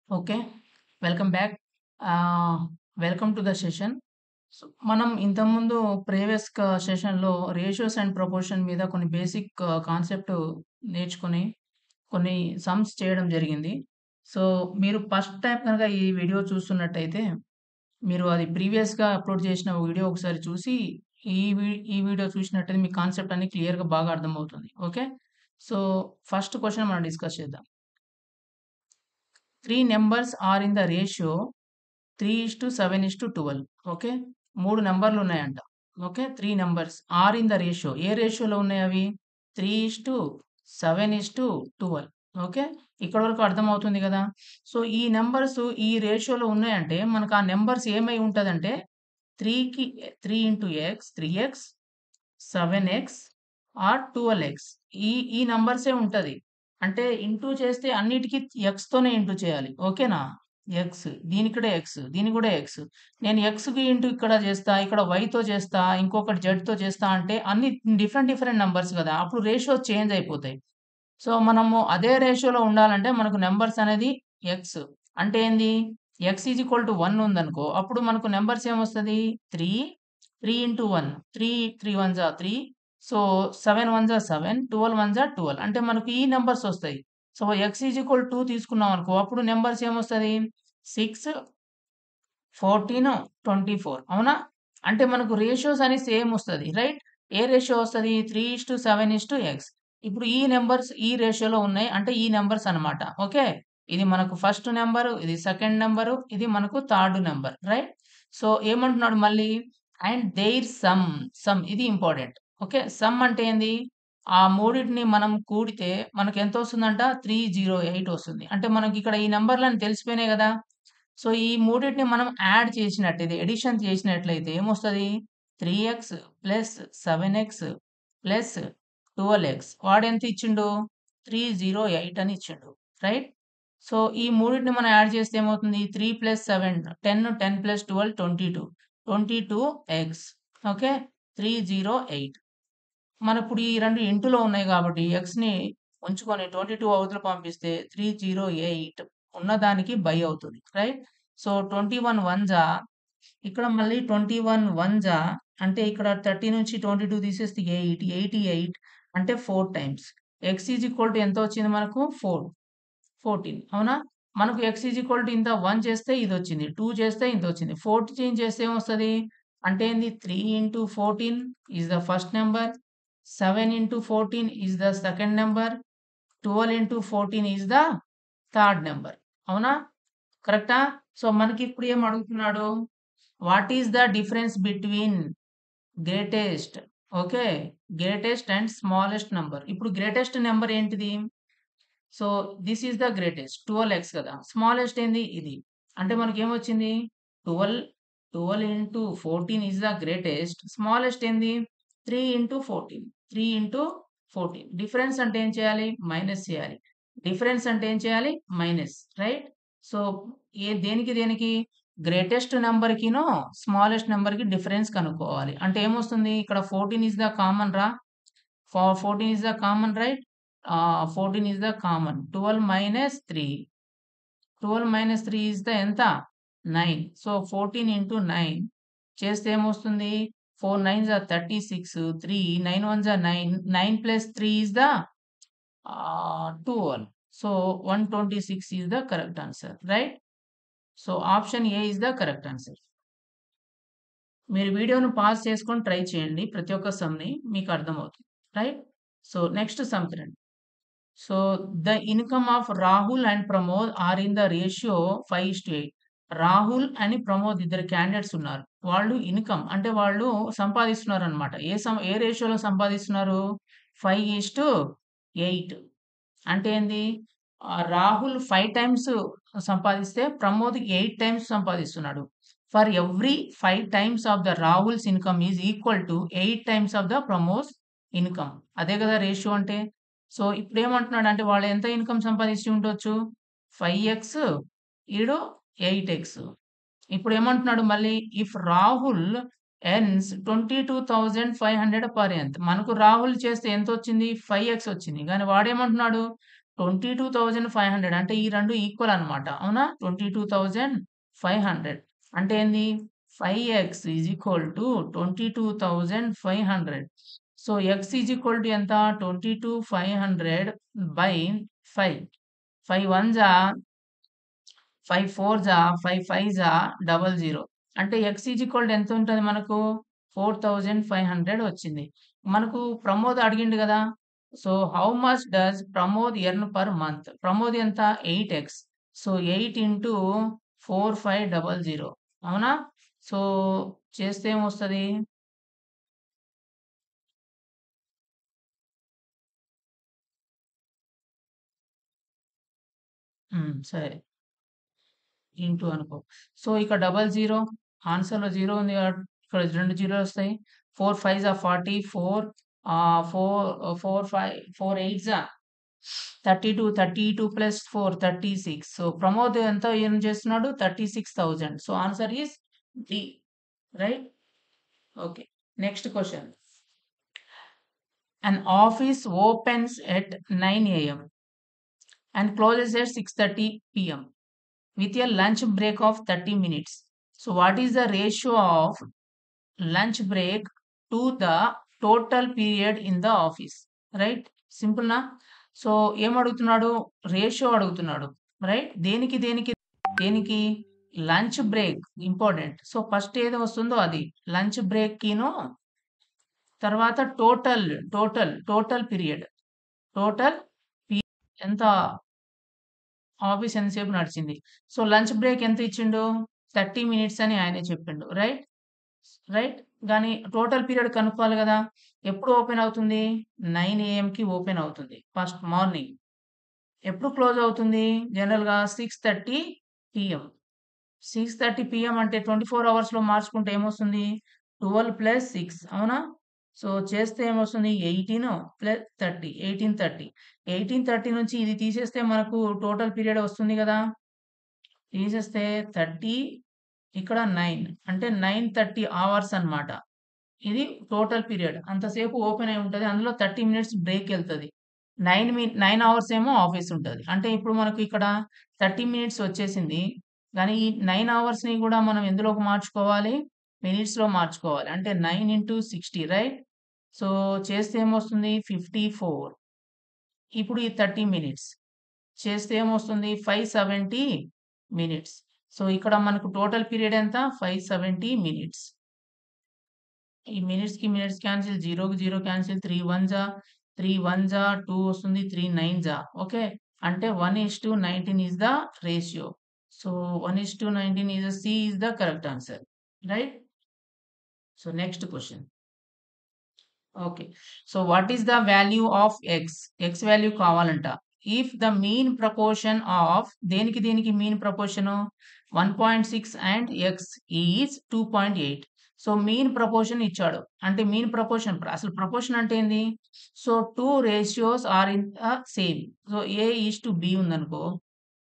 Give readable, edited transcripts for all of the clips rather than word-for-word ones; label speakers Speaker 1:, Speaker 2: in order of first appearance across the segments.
Speaker 1: Okay. Welcome back. Ah, welcome to the session. So, మనం ఇంతకుముందు previous సెషన్‌లో ratios and proportion మీద కొన్ని బేసిక్ కాన్సెప్ట్ నేర్చుకొని, కొన్ని సమ్స్ చేయడం జరిగింది. సో, మీరు ఫస్ట్ టైమ్ కనుక ఈ వీడియో చూస్తున్నట్టయితే, మీరు అది ప్రీవియస్‌గా అప్‌లోడ్ చేసిన వీడియో ఒకసారి చూసి, ఈ వీడియో చూసినట్టయితే మీకు కాన్సెప్ట్ అన్ని క్లియర్‌గా బాగా అర్థమవుతుంది. ఓకే. సో, ఫస్ట్ క్వెషన్ మనం డిస్కస్ చేద్దాం. 3 numbers are in the ratio 3:7:12. Okay. 3 నంబర్లున్నాయంట. Okay. 3 numbers are in the ratio. ఏ రేషియోలో ఉన్నాయవి? 3:7:12. ఓకే. ఇక్కడి వరకు అర్థమవుతుంది గదా! సో, ఈ నంబర్స్ ఈ రేషియోలో ఉన్నాయంటే, మనకు ఆ నంబర్స్ ఏమై ఉంటదంటే 3కి 3 into X 3x, 7x are 12x. ఈ నంబర్సే ఉంటది. అంటే ఇంటూ చేస్తే అన్నిటికి ఎక్స్ తోనే ఇంటూ చేయాలి. ఓకేనా? ఎక్స్. దీనికి కూడా ఎక్స్. దీనికి కూడా ఎక్స్. నేను ఎక్స్‌కి ఇంటూ ఇక్కడ చేస్తా, ఇక్కడ వైతో చేస్తా, ఇంకొకటి జెడ్‌తో చేస్తా అంటే అన్ని డిఫరెంట్ డిఫరెంట్ నంబర్స్ గదా! అప్పుడు రేషియోస్ చేంజ్ అయిపోతాయి. సో, మనము అదే రేషియోలో ఉండాలంటే మనకు నంబర్స్ అనేది ఎక్స్. అంటే ఏంది? ఎక్స్ ఈజ్ ఈక్వల్ టు 1 ఉందనుకో, అప్పుడు మనకు నంబర్స్ ఏమొస్తది? 3, 3 into 1 3, 3 ones are 3. So, 7 ones are 7, 12 ones are 12. అంటే మనకు ఈ నంబర్స్ ఒస్తాయి. సో, ఎక్స్ ఈజ్ ఈక్వల్ 2 తీసుకున్నామనుకో, అప్పుడు నంబర్స్ ఏమొస్తది? 6, 14, 24 అవునా? అంటే మనకు రేషియోస్ అని సేమ్ ఒస్తది. రైట్? ఏ రేషియో ఒస్తది? 3:7:x. ఇప్పుడు ఈ నంబర్స్ ఈ రేషియోలో ఉన్నాయి. అంటే ఈ నంబర్స్ అన్నమాట. ఓకే. ఇది మనకు ఫస్ట్ నంబరు, ఇది సెకండ్ నంబరు, ఇది మనకు థర్డ్ నంబర్. రైట్? సో, ఏమంటున్నాడు మళ్ళీ? అండ్ దేర్ సమ్ ఇది ఇంపార్టెంట్. ఓకే. సమ్ అంటే ఏంది? ఆ మూడిటిని మనం కూడితే మనకెంతొస్తుందంట? 308 వస్తుంది. అంటే మనకిక్కడ ఈ నంబర్‌లన్నీ తెలిసిపోయినాయి గదా! సో, ఈ మూడిటిని మనం యాడ్ చేసినట్టయితే, అడిషన్ చేసినట్లయితే ఏమొస్తది? 3x plus 7x plus 12x వాడెంత ఇచ్చిండు? 308 అని ఇచ్చిండు. రైట్? సో, ఈ మూడిటిని మనం యాడ్ చేస్తే ఏమవుతుంది? 3 ప్లస్ 7 10, 10 ప్లస్ 12 22. 22x okay. 308 మనప్పుడు ఈ 2 ఇంటులో ఉన్నాయి గాబట్టి ఎక్స్‌ని ఉంచుకొని 22 అవతల పంపిస్తే 308 ఉన్నదానికి బై అవుతుంది. రైట్? సో, 21 వన్సా ఇక్కడ మళ్ళీ 21 వన్సా అంటే ఇక్కడ 30 నుంచి 22 తీసేస్తే 8, 88 అంటే 4 times. X is equal to ఎంత వచ్చింది మనకు? 4, 14 అవునా? మనకు ఎక్స్ ఈజ్ ఈక్వల్ టు ఇంత 1 చేస్తే ఇదొచ్చింది. 2 చేస్తే ఇంతొచ్చింది. 14 చేస్తే ఏమొస్తది? అంటే ఏంది? 3 into 14 is the first number. 7 into 14 is the second number. 12 into 14 is the third number. అవునా? కరెక్టా? సో, మనకిప్పుడు ఏం అడుగుతున్నాడు? What is the difference between greatest okay. Greatest and smallest number. ఇప్పుడు గ్రేటెస్ట్ నంబర్ ఏంటిది? So, this is the greatest 12x కదా! Smallest ఏంది? ఇది. అంటే మనకేమొచ్చింది? 12, 12 into 14 is the greatest. Smallest ఏంది? 3 ఇంటూ 14. 3 ఇంటూ 14. డిఫరెన్స్ అంటే ఏం చేయాలి? మైనస్ చేయాలి. డిఫరెన్స్ అంటే ఏం చేయాలి? మైనస్. రైట్? సో, దేనికి దేనికి? గ్రేటెస్ట్ నంబర్‌కిను, స్మాలెస్ట్ నంబర్‌కి డిఫరెన్స్ కనుక్కోవాలి. అంటే ఏమొస్తుంది? ఇక్కడ 14 ఈస్ ద కామన్ రా. 14 is the common, right? 14 is the common. 12 minus 3. 12 minus 3 is the ఎంత? 9. So, 14 into 9 చేస్తే ఏమొస్తుంది? 4 9s are 36. 3 9 1s are 9. 9 plus 3 is the 12. So, 126 is the correct answer, right? So, option A is the correct answer. మీరు వీడియోను pause చేసుకొని try చేయండి. ప్రతి ఒక్క సమ్‌ని మీకు అర్థమవుతుంది. రైట్? సో, నెక్స్ట్ సమ్ చూడండి. So, the income of Rahul and Pramod are in the ratio 5:8. Rahul అని ప్రమోద్ ఇద్దరు క్యాండిడేట్స్ ఉన్నారు. వాళ్ళు ఇన్‌కమ్ అంటే వాళ్ళు సంపాదిస్తున్నారనమాట. ఏ రేషియోలో సంపాదిస్తున్నారు? 5:8 అంటే ఏంది? రాహుల్ 5 టైమ్స్ సంపాదిస్తే ప్రమోద్ 8 టైమ్స్ సంపాదిస్తున్నాడు. For every 5 times of the Rahul's income is equal to 8 times of the Pramod's income. అదే కదా రేషియో అంటే. సో, ఇప్పుడేమంటున్నాడంటే వాళ్ళు ఎంత ఇన్‌కమ్ సంపాదించి ఉండొచ్చు? 5x ఈడు 8x. ఇప్పుడేమంటున్నాడు మళ్ళీ if Rahul earns 22,500 per month. మనకు రాహుల్ చేస్తే ఎంతొచ్చింది? 5x వచ్చింది. గానీ వాడేమంటున్నాడు? 22,500 అంటే ఈ 2 ఈక్వల్ అన్నమాట. అవునా? 22,500 అంటే ఏంది? 5x is equal to 22,500. So, x is equal to ఎంత? 22,500 బై 5. 5 once 5 force 5 fives 00. అంటే x ఈజ్ ఈక్వల్ టు ఎంత ఉంటది మనకు? 4,500 వచ్చింది. మనకు ప్రమోద్ అడిగిండు గదా! So, how much does Pramod earn per month? Pramod ఎంత? 8x. సో, 8 ఇంటూ 4500 అవునా? సో, చేస్తే ఏమొస్తది? సరే. ఇంటూ అనుకో. సో, ఇక్కడ 00 ఆన్సర్‌లో 0 ఉంది కాబట్టి ఇక్కడ 2 జీరోలొస్తాయి. 4 fives 40 4 4 4 5 4 eights 32 32 plus 4 36. So, Pramod ఎంత ఎర్న్ చేస్తున్నాడు? 36,000. So, answer is D. Right? Okay. Next question. An office opens at 9 AM and closes at 6:30 PM with a lunch break of 30 minutes. So, what is the ratio of lunch break to the total period in the office? Right? సింపుల్‌నా? So, ఏమడుగుతున్నాడు? Ratio అడుగుతున్నాడు. Right? దేనికి, దేనికి, దేనికి? Lunch break important. So, first ఏది వస్తుందో అది. Lunch బ్రేక్‌కిను తర్వాత టోటల్ పీరియడ్. టోటల్ పీ ఎంత ఆఫీస్ ఎంతసేపు నడిచింది. సో, లంచ్ బ్రేక్ ఎంత ఇచ్చిండు? 30 మినిట్స్ అని ఆయనే చెప్పిండు. రైట్? రైట్? గానీ టోటల్ పీరియడ్ కనుక్కోవాలి గదా! ఎప్పుడు ఓపెన్ అవుతుంది? 9 ఏఎంకి ఓపెన్ అవుతుంది. First morning. ఎప్పుడు క్లోజ్ అవుతుంది? జనరల్‌గా 6:30 పీఎం. 6:30 పీఎం అంటే 24 అవర్స్‌లో మార్చుకుంటే ఏమొస్తుంది? 12 ప్లస్ 6 అవునా? సో, చేస్తే ఏమొస్తుంది? 18 ప్లస్ 30 18:30. 18:30 నుంచి ఇది తీసేస్తే మనకు టోటల్ పీరియడ్ వస్తుంది గదా! తీసేస్తే 30 ఇక్కడ 9 అంటే 9:30 అవర్స్ అన్నమాట. ఇది టోటల్ పీరియడ్. అంతసేపు ఓపెన్ అయి ఉంటది. అందులో 30 మినిట్స్ బ్రేక్ ఎళ్తది. 9 అవర్స్ ఏమో ఆఫీస్ ఉంటది. అంటే ఇప్పుడు మనకు ఇక్కడ 30 మినిట్స్ వచ్చేసింది. కానీ ఈ 9 అవర్స్‌ని గూడా మనం ఎందులోకి మార్చుకోవాలి? మినిట్స్‌లో మార్చుకోవాలి. అంటే 9 ఇంటూ 60 రైట్? సో, చేస్తే ఏమొస్తుంది? 54. ఇప్పుడు ఈ 30 మినిట్స్ చేస్తే ఏమొస్తుంది? 570 మినిట్స్. సో, ఇక్కడ మనకు టోటల్ పీరియడ్ ఎంత? 570 మినిట్స్. ఈ మినిట్స్‌కి మినిట్స్ క్యాన్సిల్, 0కి 0 క్యాన్సిల్, 3 వన్స్ 2 వస్తుంది. 3 నైన్స్ ఓకే. అంటే 1:19 is the ratio. So, 1:19 C is the correct answer. Right? So, next question. Okay. So, what is the value of x? X value కావాలంట. If the mean proportion of దేనికి, దేనికి mean proportion? 1.6 and x is 2.8. So, mean proportion ఇచ్చాడు. అంటే mean proportion అసలు proportion అంటే ఏంది? So, 2 ratios are in the same. So, A:B ఉందనుకో,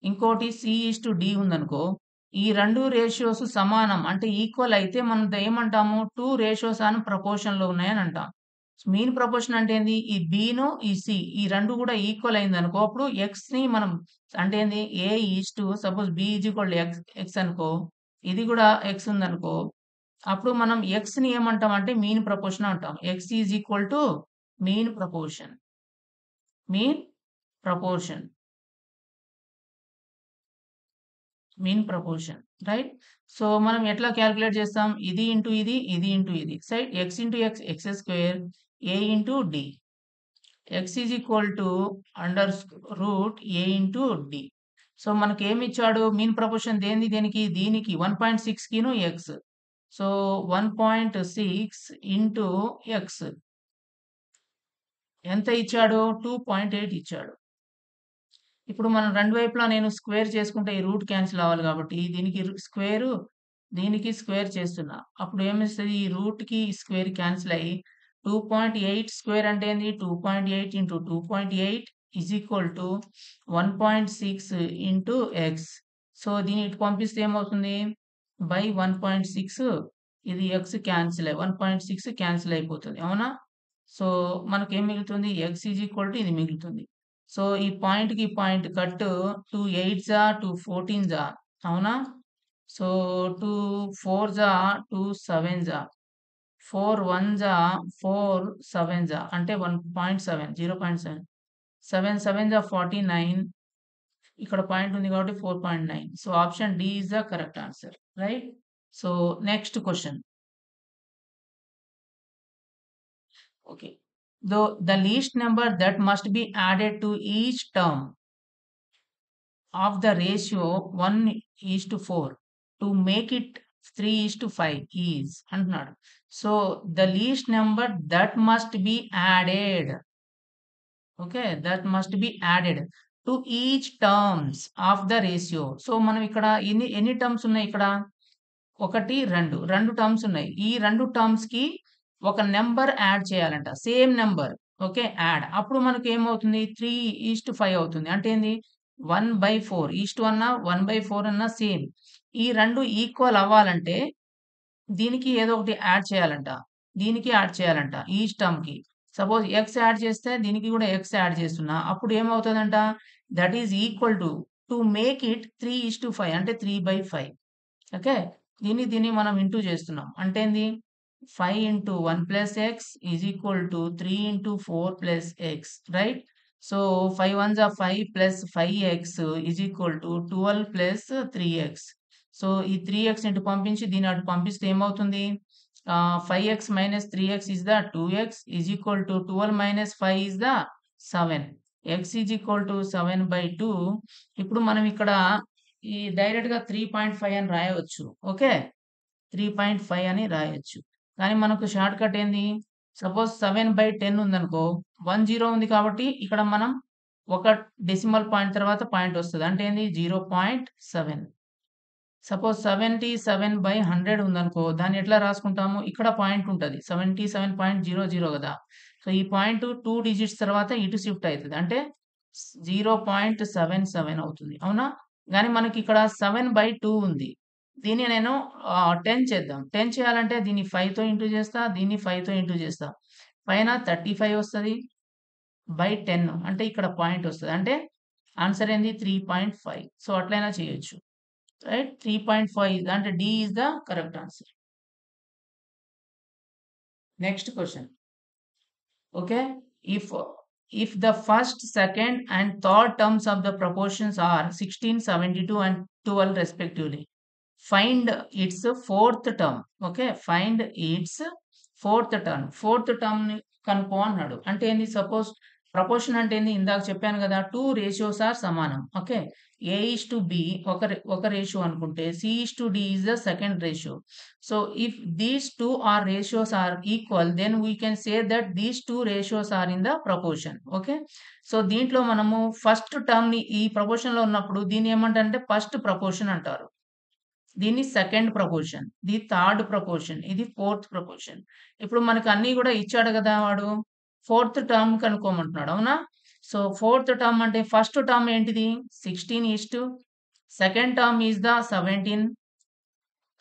Speaker 1: ఇంకోటి C:D ఉందనుకో, ఈ 2 రేషియోస్ సమానం అంటే ఈక్వల్ అయితే మనం ఏమంటాము? 2 రేషియోస్ ఆన్ ప్రపోర్షన్‌లో ఉన్నాయని అంటాం. మీన్ ప్రపోర్షన్ అంటే ఏంది? ఈ బీను, ఈ సి ఈ 2 కూడా ఈక్వల్ అయిందనుకో, అప్పుడు ఎక్స్‌ని మనం అంటే ఏంది? Suppose B is equal to X అనుకో, ఇది కూడా ఎక్స్ ఉందనుకో, అప్పుడు మనం ఎక్స్‌ని ఏమంటాం అంటే మీన్ ప్రపోర్షన్ అంటాం. X is equal to mean proportion. Mean proportion. Mean proportion. Right? So, మనం ఎట్లా కాలిక్యులేట్ చేస్తాం? ఇది ఇంటూ ఇది, ఇది ఇంటూ ఇది. Side x into x, x square, A into D. X is equal to under root A into D. So, మనకేమిచ్చాడు? Mean proportion దేనిది దేనికి? దీనికి 1.6కిను ఎక్స్. సో, 1.6 ఇంటూ ఎక్స్ ఎంత ఇచ్చాడు? 2.8 ఇచ్చాడు. ఇప్పుడు మనం 2 వైపులా నేను స్క్వేర్ చేసుకుంటే ఈ రూట్ క్యాన్సిల్ అవ్వాలి కాబట్టి దీనికి స్క్వేరు, దీనికి స్క్వేర్ చేస్తున్నా. అప్పుడు ఏమిస్తది? ఈ రూట్‌కి స్క్వేర్ క్యాన్సిల్ అయ్యి 2.8 స్క్వేర్ అంటే ఏంది? 2.8 into 2.8 is equal to 1.6 into X. So, దీన్ని ఇటు పంపిస్తే ఏమవుతుంది? బై 1.6 ఇది ఎక్స్ క్యాన్సిల్ అయ్యి 1.6 క్యాన్సిల్ అయిపోతుంది. అవునా? సో, మనకేం మిగులుతుంది? ఎక్స్ ఈజ్ ఈక్వల్ టు ఇది మిగులుతుంది. సో ఈ పాయింట్‌కి ఈ పాయింట్ కట్ 2 8 2 14 అవునా? సో 2 4 2 7 4 1 4 7 అంటే 1.7 0.7 7 7 49 ఇక్కడ పాయింట్ ఉంది కాబట్టి 4.9 so option D is the correct answer right so next question okay the least number that must be added to each term of the ratio 1:4 to make it 3:5 is అంటున్నాడు so the least number that must be added okay that must be added to each terms of the ratio so మనం ఇక్కడ ఎన్ని terms ఉన్నాయి ఇక్కడ ఒకటి రెండు terms ఉన్నాయి ఈ రెండు టర్మ్స్ కి ఒక నెంబర్ యాడ్ చేయాలంట సేమ్ నెంబర్ ఓకే యాడ్ అప్పుడు మనకి ఏమవుతుంది 3:5 అవుతుంది అంటే ఏంది 1/4 ఈస్ట్ అన్నా 1/4 అన్నా సేమ్ ఈ రెండు ఈక్వల్ అవ్వాలంటే దీనికి ఏదో ఒకటి యాడ్ చేయాలంట దీనికి యాడ్ చేయాలంట ఈచ్ టర్మ్ కి సపోజ్ ఎక్స్ యాడ్ చేస్తే దీనికి కూడా ఎక్స్ యాడ్ చేస్తున్నా అప్పుడు ఏమవుతుందంట that is equal to make it 3:5 అంటే 3/5 ఓకే దీన్ని మనం ఇంటూ చేస్తున్నాం అంటే ఏంది 5 into 1 plus x is equal to 3 into 4 plus x right so 5 1s are 5 plus 5x is equal to 12 plus 3x so ఈ 3x ఇటు పంపించి దీని అటు పంపిస్తే ఏమవుతుంది 5x minus 3x is the 2x is equal to 12 minus 5 is the 7 x is equal to 7/2 ఇప్పుడు మనం ఇక్కడ ఈ డైరెక్ట్ గా 3.5 అని రాయవచ్చు ఓకే 3.5 అని రాయొచ్చు కానీ మనకు షార్ట్ కట్ ఏంది సపోజ్ 7/10 ఉందనుకో 10 ఉంది కాబట్టి ఇక్కడ మనం ఒక డెసిమల్ పాయింట్ తర్వాత పాయింట్ వస్తుంది అంటే ఏంది 0.7 సపోజ్ 77/100 ఉందనుకో దాన్ని ఎట్లా రాసుకుంటాము ఇక్కడ పాయింట్ ఉంటుంది 77.00 కదా సో ఈ పాయింట్ 2 డిజిట్స్ తర్వాత ఇటు షిఫ్ట్ అవుతుంది అంటే 0.77 అవుతుంది అవునా కానీ మనకి ఇక్కడ 7/2 ఉంది దీన్ని నేను 10 చేద్దాం 10 చేయాలంటే దీన్ని 5 తో ఇంటూ చేస్తా దీన్ని 5 తో ఇంటూ చేస్తా పైన 35 వస్తుంది బై 10 అంటే ఇక్కడ పాయింట్ వస్తుంది అంటే ఆన్సర్ ఏంది 3.5 సో అట్లయినా చేయొచ్చు రైట్ 3.5 అంటే D is the correct answer next question okay if the first second and third terms of the proportions are 16 72 and 12 respectively find its fourth term okay find its fourth term ని కనుక్కో అన్నాడు అంటే ఏంది suppose proportion అంటే ఏంది ఇందాక చెప్పాను కదా 2 రేషియోస్ ఆర్ సమానం ఓకే a:b ఒక రేషియో అనుకుంటే c:d is the second ratio so if these two are ratios are equal then we can say that these two ratios are in the proportion okay so దీంట్లో మనము first term ని ఈ proportion లో ఉన్నప్పుడు దీన్ని ఏమంటారంటే first proportion అంటారు దీన్ని సెకండ్ ప్రపోర్షన్ ఇది థర్డ్ ప్రపోర్షన్ ఇది ఫోర్త్ ప్రపోర్షన్ ఇప్పుడు మనకు అన్ని కూడా ఇచ్చాడు కదా వాడు ఫోర్త్ టర్మ్ కనుక్కోమంటున్నాడు అవునా సో ఫోర్త్ టర్మ్ అంటే ఫస్ట్ టర్మ్ ఏంటిది 16 second term is the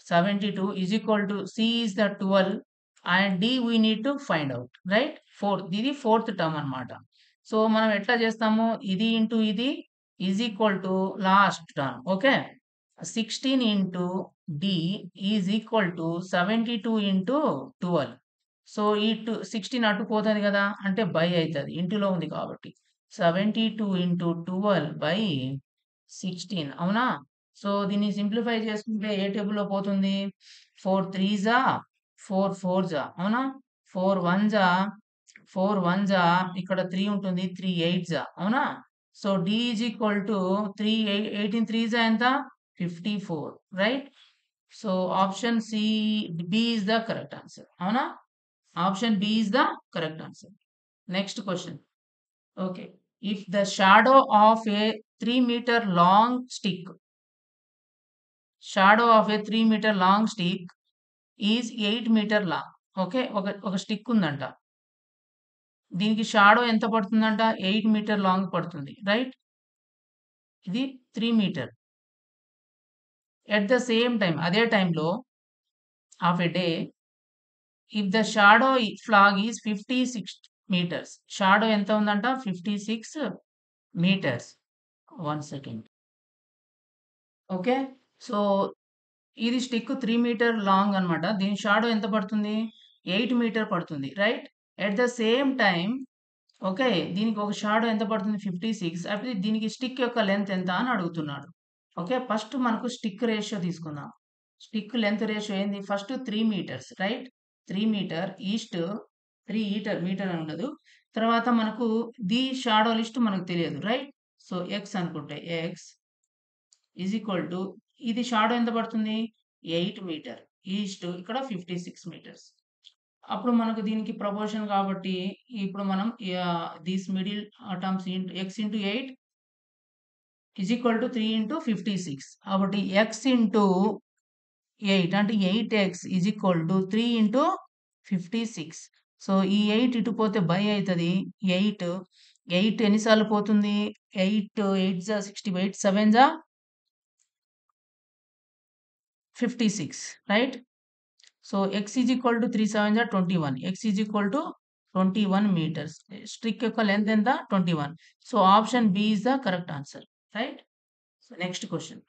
Speaker 1: 72 is equal to c is the 12 and d we need to find out right ఇది ఫోర్త్ టర్మ్ అన్నమాట సో మనం ఎట్లా చేస్తాము ఇది ఇంటూ ఇది is equal to last term okay 16 into d is equal to 72 into 12 so ఈ 16 అటు పోతుంది కదా అంటే బై అవుతుంది ఇంటిలో ఉంది కాబట్టి 72 into 12 by 16 అవునా సో దీన్ని సింప్లిఫై చేసుకుంటే ఏ టేబుల్లో పోతుంది 4 3s 4 4s అవునా 4 1s 4 1s ఇక్కడ 3 ఉంటుంది 3 8s అవునా so d is equal to 3 18 3s ఎంత 54 రైట్ సో option C B is the correct answer అవునా option B is the correct answer next question okay if the shadow of a 3-meter long stick is 8-meter long okay ఒక stick ఉందంట దీనికి shadow ఎంత పడుతుందంట 8-meter long పడుతుంది right ఇది 3-meter at the same time అదే టైంలో of a day if the shadow flag is 56 meters shadow ఎంత ఉందంట 56 మీటర్స్. 1 సెకండ్. ఓకే. సో, ఇది స్టిక్ 3 మీటర్ లాంగ్ అన్నమాట. దీని షాడో ఎంత పడుతుంది? 8 మీటర్ పడుతుంది. Right? At the same time okay. దీనికి ఒక షాడో ఎంత పడుతుంది? 56. అయితే దీనికి స్టిక్ యొక్క లెంత్ ఎంత అని అడుగుతున్నాడు. ఓకే. ఫస్ట్ మనకు స్టిక్ రేషియో తీసుకుందాం. స్టిక్ లెంత్ రేషియో ఏంది? First 3 meters right? 3 మీటర్ ఈస్ట్ 3 మీటర్ అని ఉండదు. తర్వాత మనకు షాడో లిస్ట్ మనకు తెలియదు. రైట్? సో, x అనుకుంటే x ఈజ్ ఈక్వల్ టు ఇది షాడో ఎంత పడుతుంది? 8 మీటర్. ఈస్ట్ ఇక్కడ 56 మీటర్స్. అప్పుడు మనకు దీనికి ప్రపోర్షన్ కాబట్టి ఇప్పుడు మనం this middle terms x into 8 is equal to 3 into 56. కాబట్టి x ఇంటూ 8 అంటే 8x is equal to 3 into 56. So, ఈ 8 ఇటు పోతే బై అయితది. 8 ఎన్ని సార్లు పోతుంది? 8 8 జా 60 8 7 జా 56 right? So, x is equal to 3 7 జా 21. x is equal to 21 meters. Stick యొక్క లెంత్ ఎంత? 21. So, option B is the correct answer. Right? So, next question.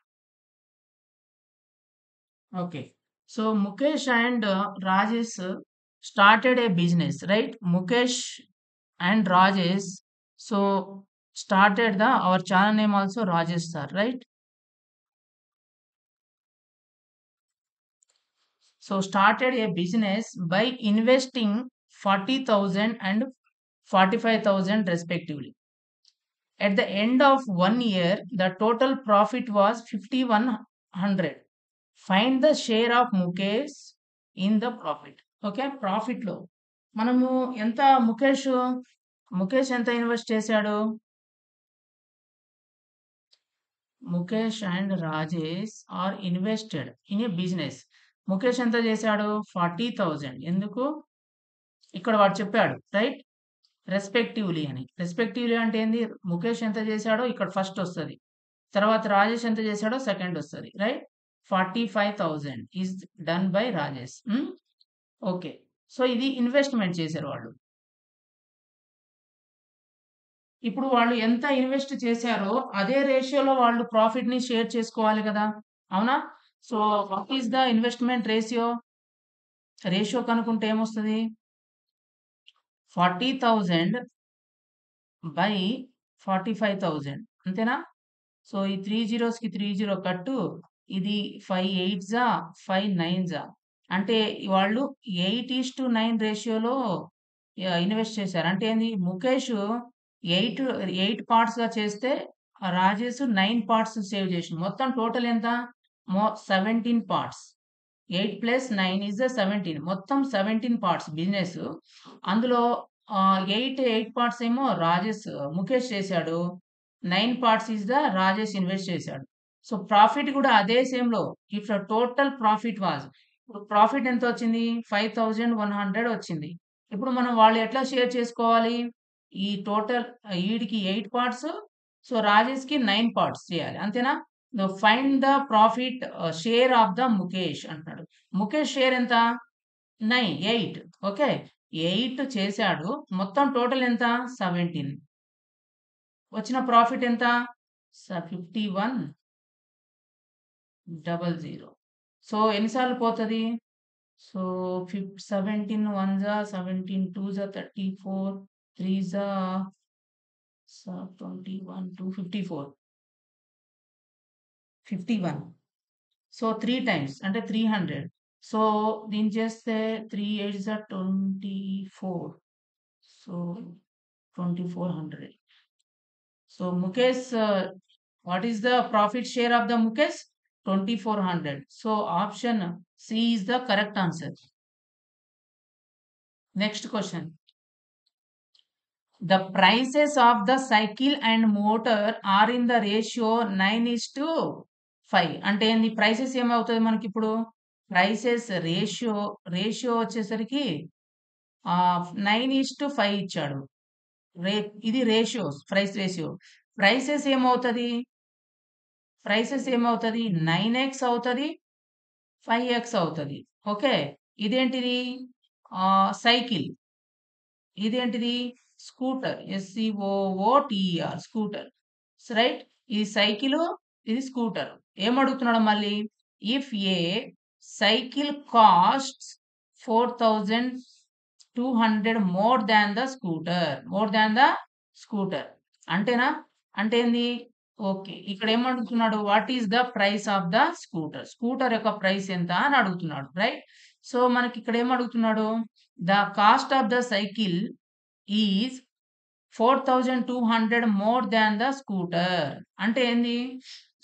Speaker 1: Okay. So, Mukesh and Rajesh started a business, right? Mukesh and Rajesh. So, started our channel name also Rajesh sir, right? So, started a business by investing 40,000 and 45,000 respectively. At the end of 1 year, the total profit was 5,100. Find the share of Mukesh in the profit. Okay. ప్రాఫిట్‌లో మనము ఎంత ముఖేష్ ఎంత invest చేశాడు? Mukesh and Rajesh are invested in a business. Mukesh ఎంత చేశాడు? 40,000. ఎందుకు? ఇక్కడ వాడు చెప్పాడు. రైట్? రెస్పెక్టివ్‌లీ అని. రెస్పెక్టివ్‌లీ అంటే ఏంది? ముఖేష్ ఎంత చేశాడో ఇక్కడ ఫస్ట్ వస్తది. తర్వాత రాజేష్ ఎంత చేశాడో సెకండ్ వస్తది. Right? 45,000 is done by Rajesh. Okay. So, ఇది ఇన్వెస్ట్‌మెంట్ చేశారు వాళ్ళు. ఇప్పుడు వాళ్ళు ఎంత ఇన్వెస్ట్ చేశారో అదే రేషియోలో వాళ్ళు ప్రాఫిట్‌ని షేర్ చేసుకోవాలి కదా! అవునా? So, what is the investment ratio కనుక్కుంటే ఏమొస్తది? 40,000 బై 45,000 అంతేనా? సో, ఈ 3 జీరోస్‌కి 3 జీరో కట్టు. ఇది 5 ఎయిట్సా 5 నైన్సా అంటే వాళ్ళు 8:9 రేషియోలో ఇన్వెస్ట్ చేశారు. అంటే ఏంది? ముఖేష్ 8 పార్ట్స్‌గా చేస్తే రాజేష్ 9 పార్ట్స్ సేవ్ చేసిండు. మొత్తం టోటల్ ఎంత? 17 పార్ట్స్. 8 + 9 ఈస్ 17. మొత్తం 17 పార్ట్స్ బిజినెస్. అందులో 8 పార్ట్స్ ఏమో ముఖేష్ చేశాడు. 9 పార్ట్స్ ఈస్ రాజేష్ ఇన్వెస్ట్ చేశాడు. సో, ప్రాఫిట్ కూడా అదే సేమ్‌లో. ఇఫ్ టోటల్ ప్రాఫిట్ వాస్ ఇప్పుడు ప్రాఫిట్ ఎంత వచ్చింది? 5,100 వచ్చింది. ఇప్పుడు మనం వాళ్ళు ఎట్లా షేర్ చేసుకోవాలి? ఈ టోటల్ ఈడికి 8 పార్ట్స్. సో, రాజేష్‌కి 9 పార్ట్స్ చేయాలి. అంతేనా? Find the profit share of the Mukesh అంటున్నాడు. ముఖేష్ షేర్ ఎంత? 8 ఓకే. 8 చేశాడు. మొత్తం టోటల్ ఎంత? 17. వచ్చిన ప్రాఫిట్ ఎంత? 51,000. సో, ఎన్ని సార్లు పోతది? సో, 17 1 జా 17 2 జా 34 3 జా 21 2 54 51. సో, 3 టైమ్స్ అంటే 300. సో, దీన్ని చేస్తే 3 8 జా 24. So, 2400. So, Mukesh what is the profit share of the Mukesh? 2400. So, option C is the correct answer. Next question. The prices of the cycle and motor are in the ratio 9:5. అంటే ఏంది? Prices ఏమవుతది మనకిప్పుడు? Prices ratio వచ్చేసరికి 9:5 ఇచ్చాడు. ఇది price ratio. Prices ఏమవుతది? 9x అవుతది. 5x అవుతది. Okay. ఇదేంటిది? Cycle. ఇదేంటిది? స్కూటర్. SCOOTER scooter. రైట్. ఇది సైకిలు, ఇది స్కూటర్. ఏమడుగుతున్నాడు మళ్ళీ? If a cycle costs 4,200 more than the scooter. More than the scooter. అంటేనా? అంటే ఏంది? ఓకే. ఇక్కడ ఏమడుగుతున్నాడు? What is the price of the scooter? Scooter యొక్క ప్రైస్ ఎంత అని అడుగుతున్నాడు. రైట్. సో మనకి ఇక్కడ ఏమడుగుతున్నాడు? The cost of the cycle is 4,200 more than the scooter. అంటే ఏంది?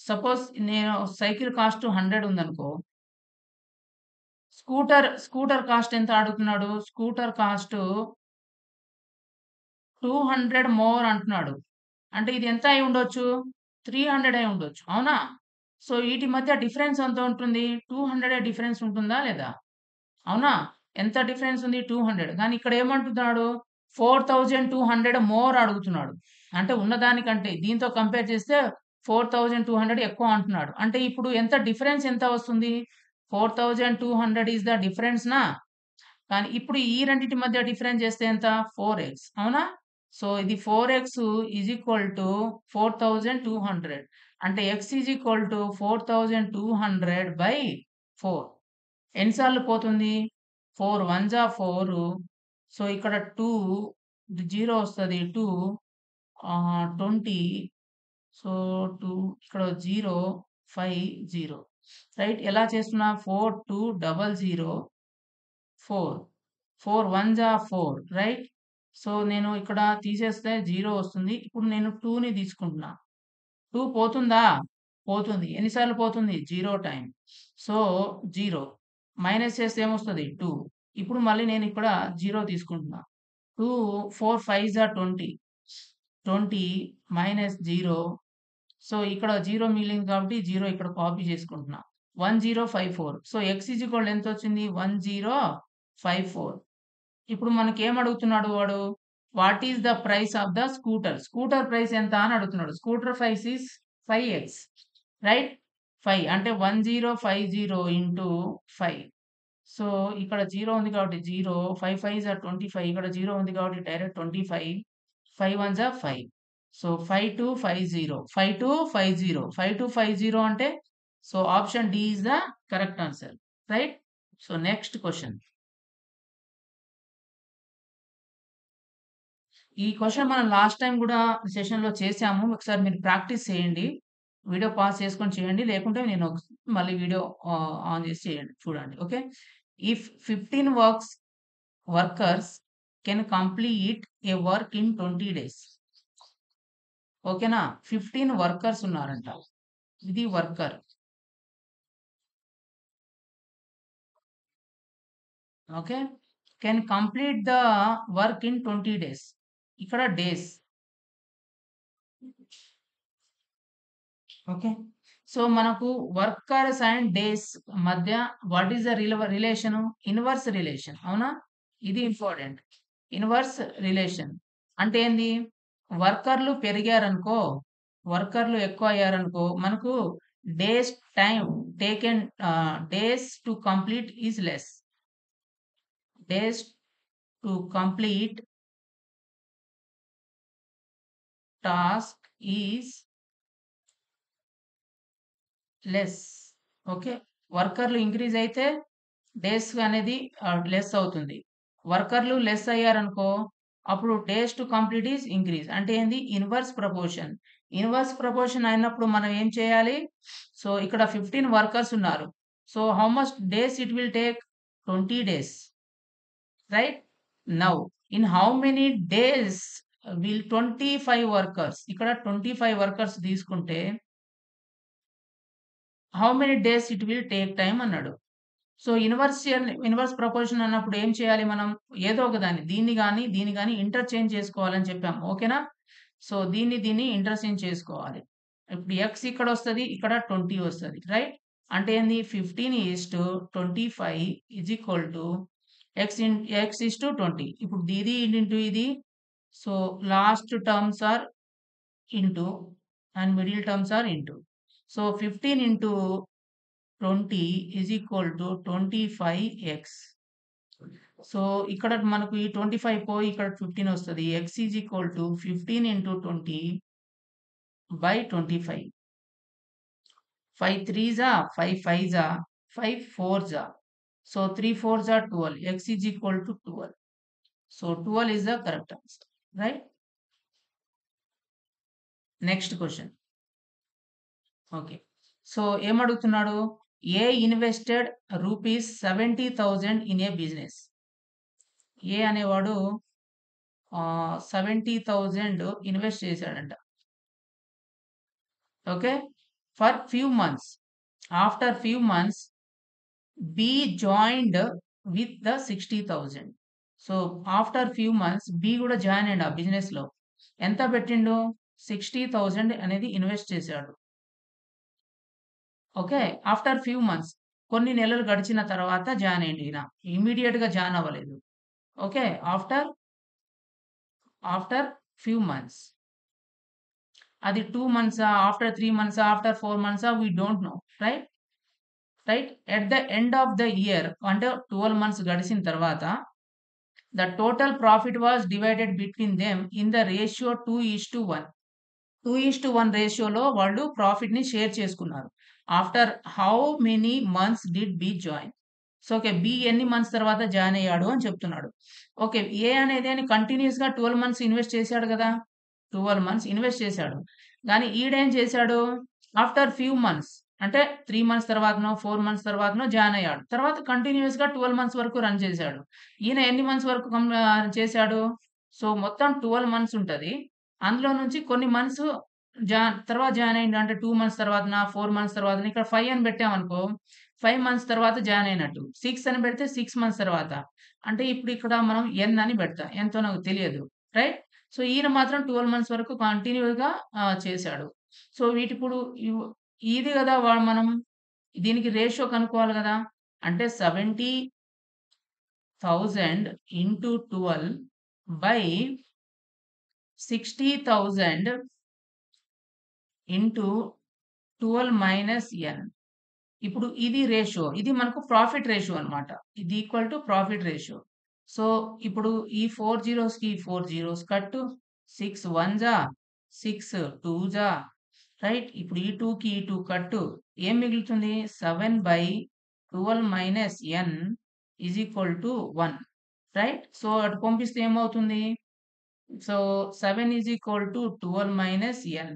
Speaker 1: సపోజ్ నేను సైకిల్ కాస్ట్ 100 ఉందనుకో. స్కూటర్ కాస్ట్ ఎంత అడుగుతున్నాడు? స్కూటర్ కాస్ట్ 200 మోర్ అంటున్నాడు. అంటే ఇది ఎంత అయి ఉండొచ్చు? 300 అయి ఉండొచ్చు. అవునా? సో ఈటి మధ్య డిఫరెన్స్ ఎంత ఉంటుంది? 200 డిఫరెన్స్ ఉంటుందా లేదా? అవునా? ఎంత డిఫరెన్స్ ఉంది? 200. కానీ ఇక్కడ ఏమంటున్నాడు? 4,200 మోర్ అడుగుతున్నాడు. అంటే ఉన్నదానికంటే దీంతో కంపేర్ చేస్తే 4,200 ఎక్కువ అంటున్నాడు. అంటే ఇప్పుడు ఎంత డిఫరెన్స్ ఎంత వస్తుంది? 4,200 ఈస్ ద డిఫరెన్స్‌నా? కానీ ఇప్పుడు ఈ రెండిటి మధ్య డిఫరెన్స్ చేస్తే ఎంత? 4x. అవునా? సో ఇది 4x ఈజ్ ఈక్వల్ టు 4,200. అంటే x ఈజ్ ఈక్వల్ టు 4,200/4. ఎన్ని సార్లు పోతుంది? 4 1 జా 4. సో ఇక్కడ 2 0 వస్తది. 2 20. సో 2 ఇక్కడ 0 5 0. రైట్. ఎలా చేస్తున్నా? 4 2 00 4. 4 1 జా 4. రైట్. సో నేను ఇక్కడ తీసేస్తే 0 వస్తుంది. ఇప్పుడు నేను 2ని తీసుకుంటున్నా. 2 పోతుందా? పోతుంది. ఎన్ని సార్లు పోతుంది? 0 టైమ్. సో 0 మైనస్ చేస్తే ఏమొస్తది? 2. ఇప్పుడు మళ్ళీ నేను ఇక్కడ 0 తీసుకుంటున్నా. 2 4 5 జా 20. 20 మైనస్ 0. సో ఇక్కడ 0 మిగిలింది కాబట్టి 0 ఇక్కడ కాపీ చేసుకుంటున్నా. 1054. So x ఎంతొచ్చింది? 1054. ఇప్పుడు మనకేమడుగుతున్నాడు వాడు? What is the price of the scooter? Scooter price ఎంత అని అడుగుతున్నాడు. Scooter price is 5x. Right. 5 అంటే 1050 ఇంటూ 5. సో ఇక్కడ 0 ఉంది కాబట్టి 0. 5 5 జా 25. ఇక్కడ 0 ఉంది కాబట్టి డైరెక్ట్ 25. 5 1 జా 5. సో 5250. 5250. 5250 అంటే so option D is the correct answer. Right. So next question. ఈ క్వెషన్ మనం లాస్ట్ టైమ్ గూడా సెషన్‌లో చేసాము. ఒకసారి మీరు ప్రాక్టీస్ చేయండి. వీడియో పాజ్ చేసుకొని చేయండి. లేకుంటే నేను మళ్ళీ వీడియో ఆన్ చేసి చేయండి. చూడండి. Okay. If 15 workers can complete A work in 20 days. ఓకేనా? 15 వర్కర్స్ ఉన్నారంట. ఇది worker. Okay. Can complete the work in 20 days. ఇక్కడ డేస్. ఓకే. సో మనకు వర్కర్స్ అండ్ డేస్ మధ్య what is the relation? Inverse relation. అవునా? ఇది ఇంపార్టెంట్. ఇన్వర్స్ రిలేషన్ అంటే ఏంది? వర్కర్లు పెరిగారనుకో, వర్కర్లు ఎక్కువ అయ్యారనుకో, మనకు days time taken days to complete is less. Days to complete task is less. Okay. వర్కర్లు ఇంక్రీజ్ అయితే డేస్ అనేది లెస్ అవుతుంది. వర్కర్లు లెస్ అయ్యారనుకో, అప్పుడు days to complete is increase. అంటే ఏంది? Inverse proportion. ఇన్వర్స్ ప్రపోర్షన్ అయినప్పుడు మనం ఏం చేయాలి? సో ఇక్కడ 15 వర్కర్స్ ఉన్నారు. So how much days it will take? 20 days. Right. Now in how many days will 25 workers ఇక్కడ 25 వర్కర్స్ తీసుకుంటే how many days it will take time అన్నాడు. సో ఇన్వర్స్ ప్రపోర్షన్ అన్నప్పుడు ఏం చేయాలి మనం? ఏదో ఒక దీన్ని గాని ఇంటర్చేంజ్ చేసుకోవాలని చెప్పాము. ఓకేనా? సో దీన్ని ఇంటర్చేంజ్ చేసుకోవాలి. ఇప్పుడు x ఇక్కడ వస్తది. ఇక్కడ 20 వస్తది. రైట్. అంటే ఏంది? 15:25 ఈజ్ ఈక్వల్ టు x:20. ఇప్పుడు ఇది ఇంటూ ఇది. So last terms are into and middle terms are into. So 15 into 20 is equal to 25x. సో ఇక్కడ మనకు ఈ 25 పోయి ఇక్కడ 15 వస్తది. x is equal to 15 into 20 by 25. 5 3s are 5 5s are 5 4s are. So 3 4s are 12. X is equal to 12. So 12 is the correct answer. Right? Next question. Okay. So ఏం అడుగుతున్నాడు? A invested rupees 70,000 in a business. A అనేవాడు 70,000 invest చేశాడంట. Okay. For few months. After few months B joined with the 60,000. So after few months B కూడా join అయ్యాడు ఆ business లో. ఎంత పెట్టిండు? 60,000 అనేది ఇన్వెస్ట్ చేశాడు. ఓకే. ఆఫ్టర్ ఫ్యూ మంత్స్ కొన్ని నెలలు గడిచిన తర్వాత జాయిన్ అయ్యిండు ఈయన. ఇమ్మీడియట్ గా జాయిన్ అవ్వలేదు. ఓకే. After few months. అది 2 మంత్సా, ఆఫ్టర్ 3 మంత్సా, ఆఫ్టర్ 4 మంత్సా we don't know. Right? Right? At the end of the year అంటే 12 మంత్స్ గడిచిన తర్వాత the total profit was divided between them in the ratio 2:1. 2:1 రేషియోలో వాళ్ళు ప్రాఫిట్ ని షేర్ చేసుకున్నారు. After how many months did B join. So okay. B ఎన్ని months తర్వాత join అయ్యాడు అని చెప్తున్నాడు. ఓకే. ఏ అనేది అని కంటిన్యూస్ గా 12 మంత్స్ ఇన్వెస్ట్ చేశాడు కదా. 12 మంత్స్ ఇన్వెస్ట్ చేశాడు. కానీ ఈడేం చేశాడు? ఆఫ్టర్ ఫ్యూ మంత్స్ అంటే 3 మంత్స్ తర్వాతనో 4 మంత్స్ తర్వాతనో జాయిన్ అయ్యాడు. తర్వాత కంటిన్యూస్ గా 12 మంత్స్ వరకు రన్ చేశాడు. ఈయన ఎన్ని మంత్స్ వరకు చేశాడు? సో మొత్తం 12 మంత్స్ ఉంటది. అందులో నుంచి కొన్ని మంత్స్ తర్వాత జాయిన్ అయ్యిండు. అంటే 2 మంత్స్ తర్వాతన, 4 మంత్స్ తర్వాతన, ఇక్కడ 5 అని పెట్టామనుకో 5 మంత్స్ తర్వాత జాయిన్ అయినట్టు. 6 అని పెడితే 6 మంత్స్ తర్వాత. అంటే ఇప్పుడు ఇక్కడ మనం ఎన్ అని పెడతాం. ఎంతో నాకు తెలియదు. రైట్? సో ఈయన మాత్రం 12 మంత్స్ వరకు కంటిన్యూగా చేశాడు. సో వీటిప్పుడు ఇది కదా మనం దీనికి రేషియో కనుక్కోవాలి కదా. అంటే 70,000 ఇంటూ 12 బై 60,000 ఇంటూ 12 మైనస్ ఎన్. ఇప్పుడు ఇది రేషియో. ఇది మనకు ప్రాఫిట్ రేషియో అన్నమాట. ఇది equal to profit ratio. So ఇప్పుడు ఈ 4 జీరోస్ కి 4 జీరోస్ కట్టు. 6 1జా 6 2జా. రైట్? ఇప్పుడు ఈ 2 కి ఈ 2 కట్టు. ఏం మిగులుతుంది? 7/12 minus n is equal to 1. Right? So అటు పంపిస్తే ఏమవుతుంది? So 7 is equal to 12 minus n.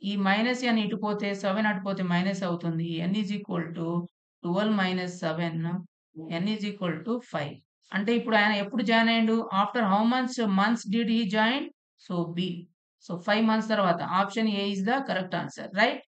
Speaker 1: ఈ మైనస్ ఎన్ ఇటు పోతే 7 అటు పోతే మైనస్ అవుతుంది. N is equal to 12 minus 7 n is equal to 5. అంటే ఇప్పుడు ఆయన ఎప్పుడు జాయిన్ అయ్యిండు? After how months did he join? So B. So 5 months తర్వాత. Option A is the correct answer. Right?